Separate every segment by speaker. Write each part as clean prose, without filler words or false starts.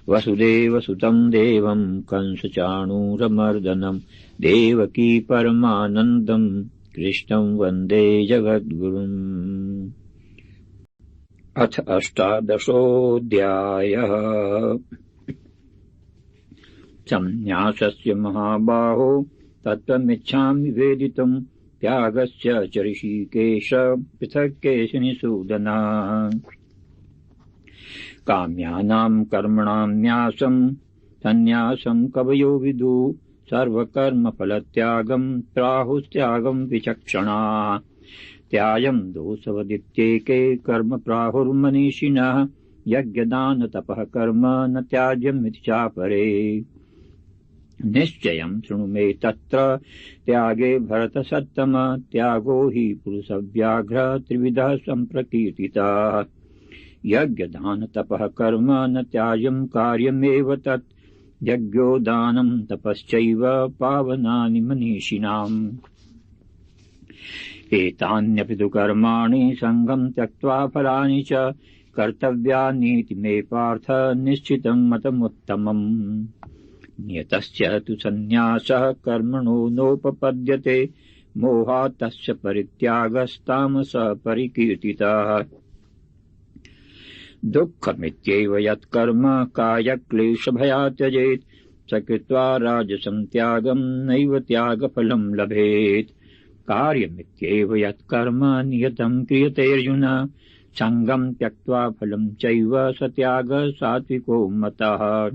Speaker 1: वसुदेवसुतं देवं कंसचाणूरमर्दनं देवकी परमानन्दं कृष्णं वन्दे जगद्गुरुम्। अथ अष्टादशोऽध्यायः। संन्यासस्य महाबाहो तत्त्वमिच्छामि वेदितुम् त्यागस्य च ऋषिकेश पृथक् केशिनिषूदन। काम्यानां कर्मणां न्यासं संन्यासं कवयो विदु सर्वकर्मफलत्यागं प्राहुस्त्यागं विचक्षणा। त्यायं दोषवदित्येके कर्म प्राहुर्मनीषिणः यज्ञदान तपः कर्म न त्याज्यमिति चापरे। निश्चयं शृणु मे तत्र त्यागे भरतसत्तम त्यागो हि पुरुषव्याघ्र त्रिविधः सम्प्रकीर्तितः। यज्ञदान तपः कर्म न त्याज्यं कार्यमेव तत् यज्ञो दानं तपश्चैव पावनानि मनीषिणाम्। एतान्यपि तु कर्माणि सङ्गं त्यक्त्वा फलानि च कर्तव्यानीति मे पार्थ निश्चितं मतमुत्तमम्। नियतस्य तु सन्न्यासः कर्मणो नोपपद्यते मोहात् तस्य परित्यागस्तामसः परिकीर्तितः। दुःखमित्येव यत्कर्म कायक्लेशभयात् त्यजेत् स कृत्वा राजसं त्यागं नैव त्यागफलं लभेत्। कार्यमित्येव यत्कर्म नियतं क्रियते अर्जुन सङ्गं त्यक्त्वा फलं चैव स त्यागः सात्विको मतः।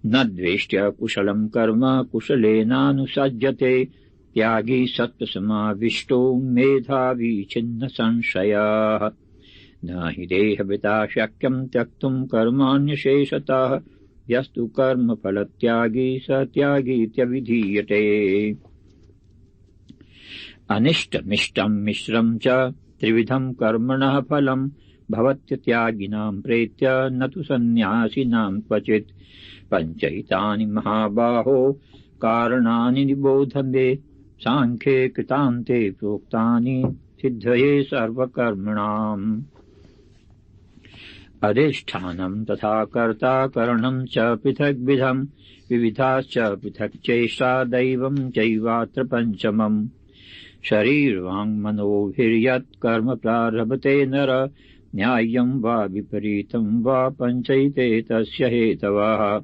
Speaker 1: न द्वेष्ट्य कुशलं कर्म कुशलेनानुसज्जते त्यागी सत्त्वसमाविष्टो मेधावी छिन्न संशयः। न हि देहभृता शक्यं त्यक्तुं कर्माण्यशेषतः यस्तु कर्मफलत्यागी स त्यागीत्यभिधीयते। अनिष्टमिष्टं मिश्रं च त्रिविधं कर्मणः फलं भवत्यत्यागिनां प्रेत्य न तु सन्न्यासिनां क्वचित्। पञ्चैतानि महाबाहो कारणानि निबोध मे साङ्ख्ये कृतान्ते प्रोक्तानि सिद्धये सर्वकर्मणाम्। अधिष्ठानं तथा कर्ता करणं च पृथग्विधं विविधाश्च पृथक् चेष्टा दैवं चैवात्र पञ्चमम्। शरीरवाङ्मनोभिर्यत् कर्म प्रारभते नर न्याय्यं वा विपरीतं वा पञ्चैते तस्य हेतवः।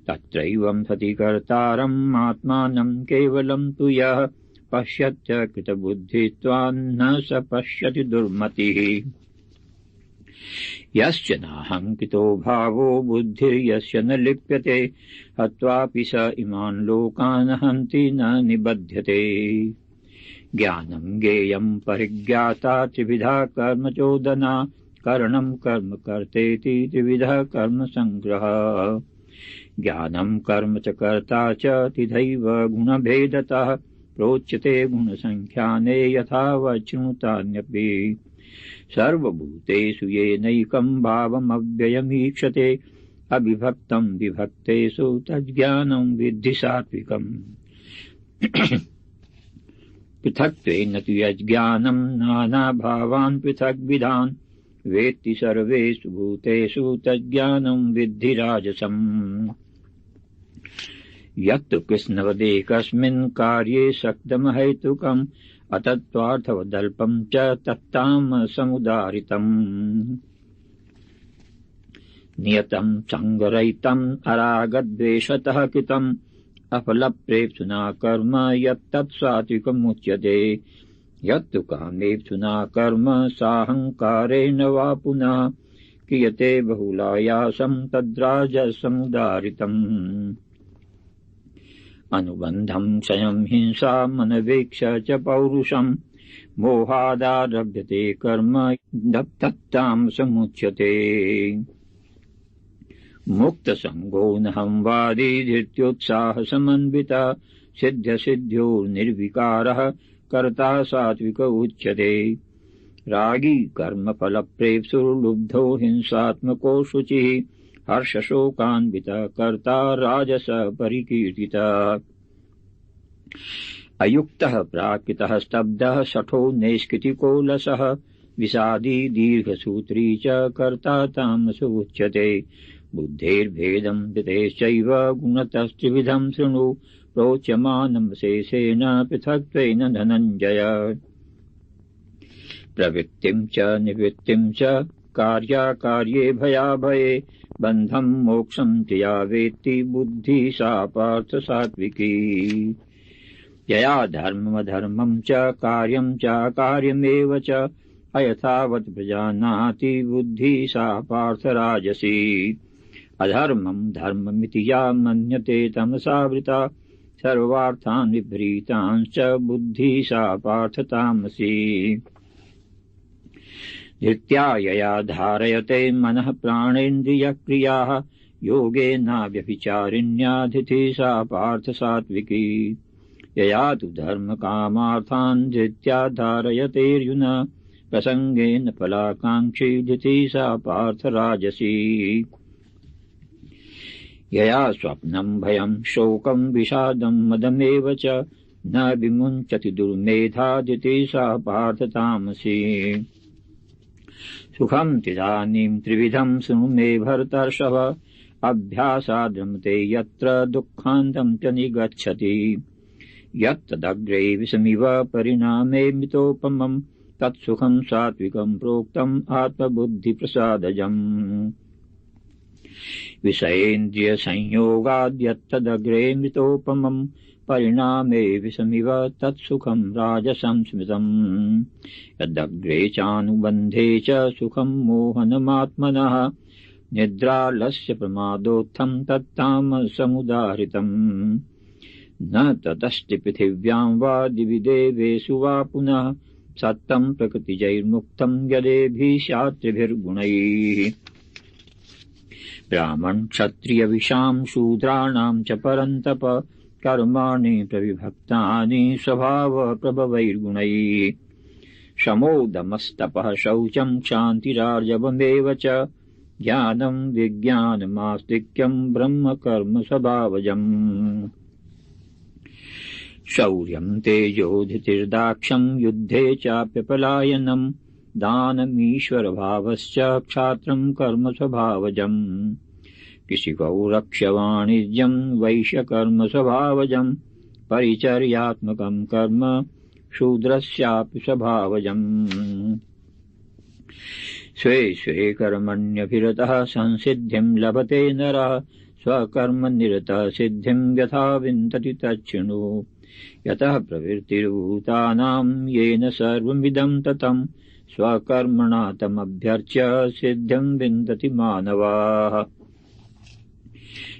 Speaker 1: तत्रैवं सति कर्तारम् आत्मानं केवलं तु यः पश्यत्य कृतबुद्धित्वान् न स पश्यति दुर्मतिः। यस्य नाहङ्कृतो भावो बुद्धिर्यस्य न लिप्यते हत्वापि स इमान् लोकान् हन्ति न निबध्यते। ज्ञानं ज्ञेयं परिज्ञाता त्रिविधा कर्म चोदना करणं कर्म कर्तेति त्रिविधः कर्म संग्रहः। ज्ञानं कर्म च कर्ता च तिथैव गुणभेदतः प्रोच्यते गुणसङ्ख्याने यथा वच्नुतान्यपि। सर्वभूतेषु येनैकं भावमव्ययमीक्षते अविभक्तं विभक्तेषु तज्ज्ञानं विद्धि सात्विकम्। पृथक्त्वेन तु यज्ज्ञानं नानाभावान् पृथग्विधान् वेत्ति सर्वेषु भूतेषु तज्ज्ञानं विद्धि राजसम्। यत्तु कृष्णवदेकस्मिन् कार्ये शक्तमहैतुकम् अतत्त्वार्थवदल्पं च तत्तामसमुदारितम्। नियतं सङ्गरहितम् अरागद्वेषतः कृतम् अफलप्रेप्सुना कर्म यत्तत् सात्विकमुच्यते। यत्तु कामेप्सुना कर्म साहङ्कारेण वा पुनः क्रियते बहुलायासं तद्राजसमुदारितम्। अनुबन्धं क्षयं हिंसा मनवेक्ष च पौरुषं मोहादारभ्यते कर्म तत्तामसमुच्यते। मुक्तसङ्गो नहं वादी धृत्योत्साहसमन्वितः सिद्ध्यसिद्ध्यो निर्विकारः कर्ता सात्विक उच्यते। रागी कर्मफलप्रेप्सुर्लुब्धो हिंसात्मको शुचिः हर्षशोकान्वितः कर्ता राजस परिकीर्तितः। अयुक्तः प्राकृतः स्तब्धः शठो नैष्कृतिको लसः विषादी दीर्घसूत्री च कर्ता तामसो उच्यते। बुद्धेर्भेदं विदेश्चैव गुणतस्त्रिविधं शृणु प्रोच्यमानं शेषेण पृथक्त्वेन धनञ्जय। प्रवृत्तिं च निवृत्तिं च कार्याकार्ये भयाभये बन्धं मोक्षं च या वेत्ति बुद्धिः सा पार्थ सात्विकी। यया धर्ममधर्मं च कार्यं च कार्यमेव च अयथावत् प्रजानाति बुद्धिः सा पार्थ राजसी। अधर्मं धर्ममिति या मन्यते तमसावृता सर्वार्थान् विपरीतांश्च बुद्धिः सा पार्थ तामसी। धृत्या यया धारयते मनः प्राणेन्द्रियक्रियाः योगेनाव्यभिचारिण्या धृतिः सा पार्थ सात्विकी। यया तु धर्मकामार्थान् धृत्या धारयतेऽर्जुन प्रसंगेन फलाकाङ्क्षी धृतिः सा पार्थ राजसी। यया स्वप्नं भयं शोकं विषादं मदमेव च न विमुञ्चति दुर्मेधा धृतिः सा पार्थ तामसी। सुखं तिदानीं त्रिविधं शृणु मे भरतर्षभ अभ्यासाद्रमते यत्र दुःखान्तं च निगच्छति। यत्तदग्रे विषमिव परिणामे मितोपमं तत्सुखं सात्विकं प्रोक्तम् आत्मबुद्धिप्रसादजम्। विषयेन्द्रियसंयोगाद्यत्तदग्रे मृतोपमं परिणामे विषमिव तत्सुखं राजसं स्मृतम्। यदग्रे चानुबन्धे च सुखं मोहनमात्मनः निद्रालस्य प्रमादोत्थं तत्तामसमुदाहृतम्। न ततस्ति पृथिव्यां वा दिवि देवेषु वा पुनः सत्तं प्रकृतिजैर्मुक्तं यदेभिः शास्त्रिभिर्गुणैः। ब्राह्मण क्षत्रिय विशां शूद्राणां च परन्तप कर्माणि प्रविभक्तानि स्वभाव प्रभवैर्गुणैः। शमो दमस्तपः शौचं क्षान्तिरार्जवमेव च ज्ञानं विज्ञानमास्तिक्यं ब्रह्म कर्म स्वभावजम्। शौर्यं तेजो धृतिर्दाक्ष्यं युद्धे चाप्यपलायनं दानमीश्वरभावश्च क्षात्रं कर्म स्वभावजम्। कृषिकौ रक्ष्यवाणिज्यं वैश्यकर्म स्वभावजं परिचर्यात्मकं कर्म शूद्रस्यापि स्वभावजम्। स्वे स्वे कर्मण्यभिरतः संसिद्धिं लभते नरः स्वकर्मनिरतः सिद्धिं यथा विन्दति तच्छृणु। यतः प्रवृत्तिर्भूतानां येन सर्वमिदं ततं स्वकर्मणा तमभ्यर्च्य सिद्धिं विन्दति मानवाः।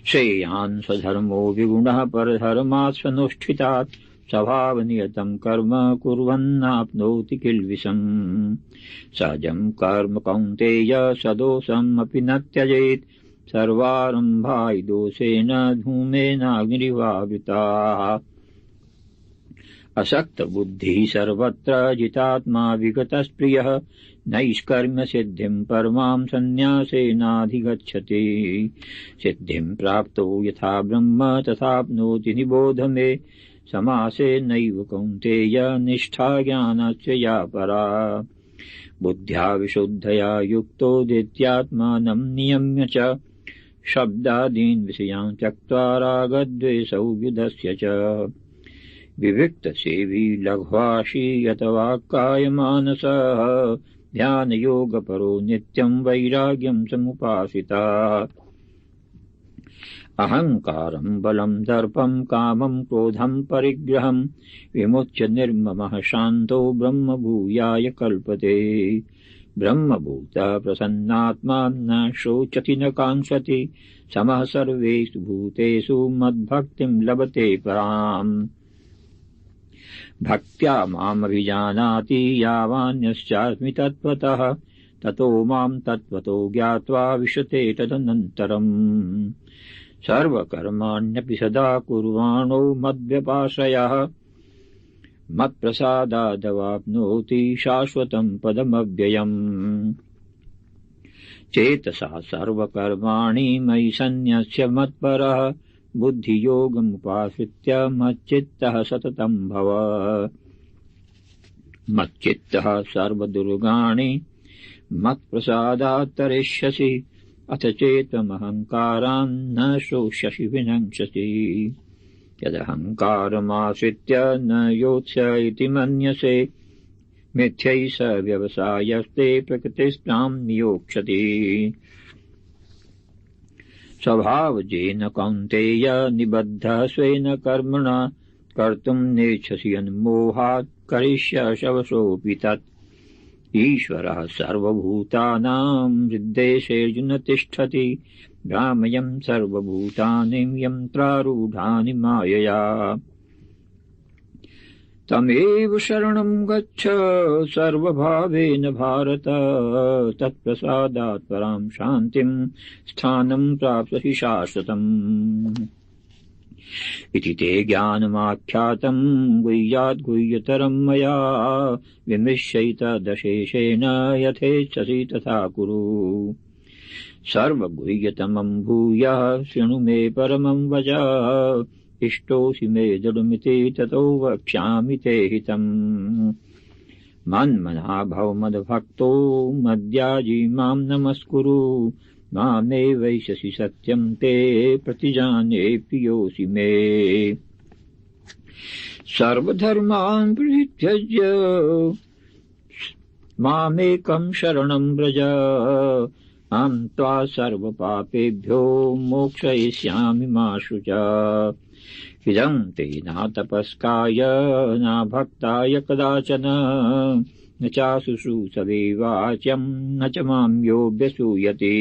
Speaker 1: श्रेयान् स्वधर्मो विगुणः परधर्मात् स्वनुष्ठितात् स्वभावनियतं कर्म कुर्वन्नाप्नोति किल्बिषम्। सहजं कर्म कौन्तेय सदोषमपि न त्यजेत् सर्वारम्भा हि दोषेण धूमेनाग्निरिवावृताः। असक्तबुद्धिः सर्वत्र जितात्मा विगतस्प्रियः नैष्कर्म्य सिद्धिं परमां सन्न्यासेनाधिगच्छति। सिद्धिं प्राप्तो यथा ब्रह्म तथाप्नोति निबोध मे समासे नैव कौन्तेय निष्ठा ज्ञानस्य या परा। बुद्ध्या विशुद्धया युक्तो धित्यात्मानं नियम्य च शब्दादीन् विषयान् त्यक्त्वा रागद्वेषौ व्युदस्य च। विविक्तसेवी लघ्वाशी यतवाक्कायमानसः ध्यानयोगपरो नित्यं वैराग्यं समुपासिता। अहङ्कारं बलं दर्पं कामं क्रोधं परिग्रहं विमुच्य निर्ममः शान्तो ब्रह्मभूयाय कल्पते। ब्रह्मभूतः प्रसन्नात्मा न शोचति न काङ्क्षति समः सर्वेषु भूतेषु मद्भक्तिं लभते पराम्। भक्त्या मामभिजानाति यावान्यश्चास्मि तत्त्वतः ततो मां तत्त्वतो ज्ञात्वा विशते तदनन्तरम्। सर्वकर्माण्यपि सदा कुर्वाणो मद्व्यपाश्रयः मत्प्रसादादवाप्नोति शाश्वतं पदमव्ययम्। चेतसा सर्वकर्माणि मयि सन्न्यस्य मत्परः बुद्धियोगमुपाश्रित्य मच्चित्तः सततं भव। मच्चित्तः सर्वदुर्गाणि मत्प्रसादात् तरिष्यसि अथ चेत्त्वमहङ्कारान् न शोष्यसि विनङ्क्षसि यदहङ्कारमाश्रित्य न योत्स्य इति मन्यसे मिथ्यै स व्यवसायस्ते प्रकृतिस्त्वां नियोक्ष्यति स्वभावजेन कौन्तेय निबद्धः स्वेन कर्मणा कर्तुम् नेच्छसि अन्मोहात् करिष्यशवसोऽपि तत् ईश्वरः सर्वभूतानां हृद्देशेऽर्जुन तिष्ठति भ्रामयम् सर्वभूतानि यन्त्रारूढानि मायया तमेव शरणं गच्छ सर्वभावेन भारत तत्प्रसादात् परां शान्तिं स्थानं प्राप्स्यसि शाश्वतम् इति ते ज्ञानमाख्यातं गुह्यात् गुह्यतरं मया विमृश्यैतदशेषेण यथेच्छसि तथा कुरु सर्वगुह्यतमं भूयः शृणु मे परमं वच इष्टोऽसि मे दृढमिति ततो वक्ष्यामि ते हितम् मन्मना भव मद्भक्तो मद्याजी मां नमस्कुरु मामे वैशसि सत्यं ते प्रतिजाने प्रियोऽसि मे सर्वधर्मान् परित्यज्य मामेकं शरणं व्रज अहं त्वा सर्वपापेभ्यो मोक्षयिष्यामि मा शुचा इदं ते न तपस्काय न भक्ताय कदाचन न चाशुश्रूषवे वाच्यं न च मां योऽभ्यसूयते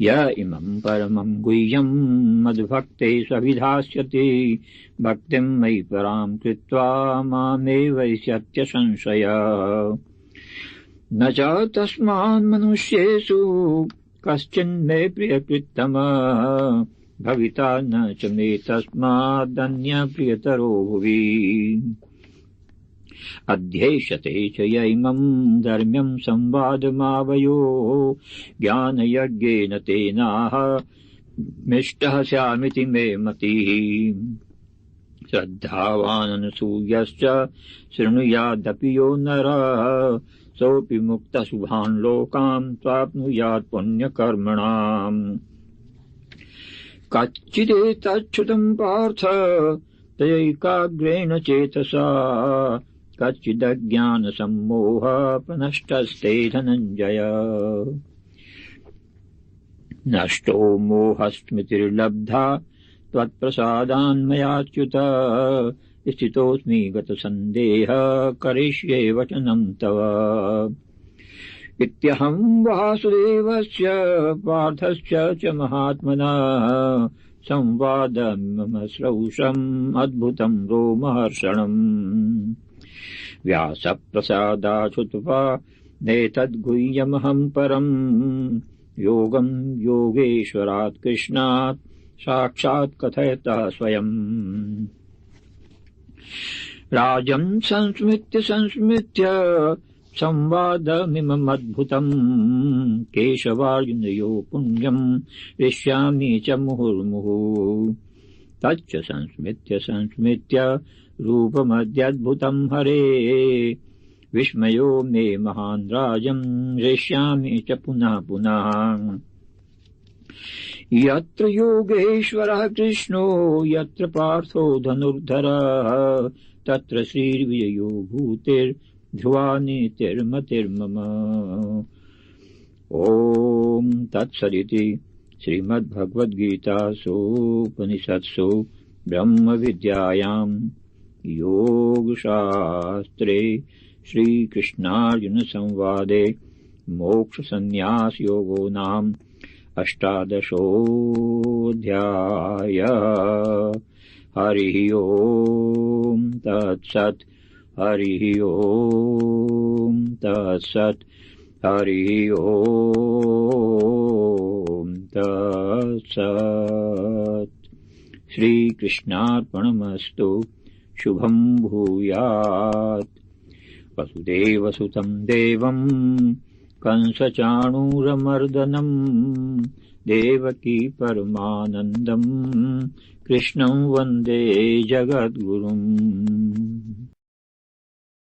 Speaker 1: य इमं परमं गुह्यं मद्भक्ते सविधास्यति भक्तिं मयि परां कृत्वा मामेवैष्यत्य संशय न च तस्मान् मनुष्येषु कश्चिन्मे प्रियकृत्तमः भविता न च मे तस्मादन्यप्रियतरो भुवि अध्येष्यते च य इमं धर्म्यं संवादमावयो ज्ञानयज्ञेन तेनाह मिष्टः स्यामिति मे मतिः श्रद्धावाननसूयश्च शृणुयादपि यो नरः सोऽपि मुक्तः शुभान् लोकान् प्राप्नुयात् पुण्यकर्मणाम् कच्चिदेतच्छ्रुतं पार्थ तयैकाग्रेण चेतसा कच्चिदज्ञानसम्मोहप्रनष्टस्ते धनञ्जय नष्टो मोहस्मृतिर्लब्धा त्वत्प्रसादान्मयाच्युत स्थितोऽस्मि गतसन्देहः करिष्ये वचनं तव इत्यहं वासुदेवस्य पार्थस्य च महात्मनः संवादमिमं श्रौषम् अद्भुतं रोमहर्षणम् व्यासप्रसादाच्छ्रुत्वा नेतद्गुह्यमहं परम् योगं योगेश्वरात् कृष्णात् साक्षात् कथयतः स्वयम् राजन् संस्मृत्य संवादमिममद्भुतम् केशवार्जुनयो पुण्यम् हृष्यामि च मुहुर्मुहुः तच्च संस्मृत्य रूपमद्यद्भुतम् हरे विस्मयो मे महान् राजन् हृष्यामि च पुनः पुनः यत्र योगेश्वरः कृष्णो यत्र पार्थो धनुर्धरः तत्र श्रीर्विजयो भूतिर्ध्रुवा नीतिर्मतिर्मम ॐ तत्सदिति श्रीमद्भगवद्गीतासूपनिषत्सु ब्रह्मविद्यायां योगशास्त्रे श्रीकृष्णार्जुनसंवादे मोक्षसंन्यासयोगो नाम 18 हरिः ओम् तत्सत् हरिः ओम् तत्सत् हरिः ओम् तत्सत् श्रीकृष्णार्पणमस्तु शुभं भूयात् वसुदेवसुतं देवं कंसचाणूरमर्दनं देवकी परमानन्दं कृष्णं वन्दे जगद्गुरुम्।